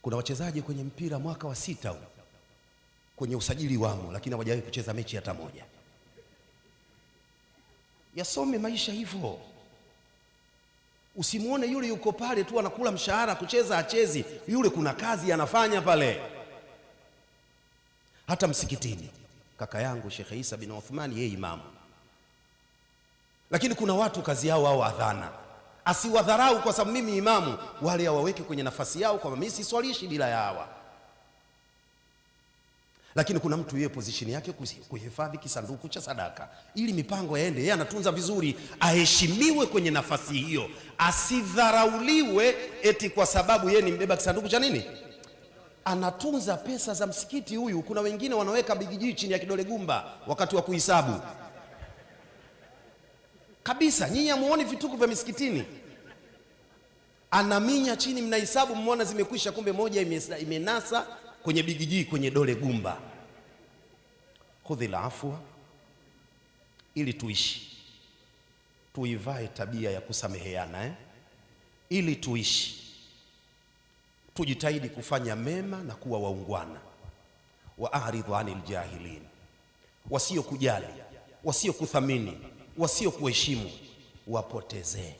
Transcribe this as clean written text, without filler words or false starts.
Kuna wachezaji kwenye mpira mwaka wa 6 kwenye usajili wamo, lakini hawajawahi kucheza mechi hata moja. Yasome maisha hivyo. Usimuone yule yuko pale tu anakula mshahara, kucheza achezi. Yule kuna kazi anafanya pale. Hata msikitini kaka yangu Sheikh Isa bin Uthman, yeye imamu, lakini kuna watu kazi yao au adhana. Asiwadharau kwa sababu mimi imamu, wale hawaweke kwenye nafasi yao kwamba mimi siswalishi bila ya hawa. Lakini kuna mtu yeye position yake kuhifadhi kisanduku cha sadaka ili mipango yaende, yeye anatunza vizuri, aheshimiwe kwenye nafasi hiyo, asidharauliwe eti kwa sababu yeye ni mbeba kisanduku cha nini. Anatunza pesa za msikiti huyu. Kuna wengine wanaweka bigijii chini ya kidole gumba wakati wa kuhesabu kabisa. Nyinyi hamuoni vituko vya misikitini? Anaminya chini, mnahesabu, mmeona zimekwisha, kumbe moja imenasa kwenye bigijii, kwenye dole gumba. Khudhil afwa, ili tuishi, tuivae tabia ya kusameheana ili tuishi. Tujitahidi kufanya mema na kuwa waungwana. Wa a'ridhu 'anil jahilin, wasio kujali, wasio kuthamini, wasio kuheshimu, wapotezee.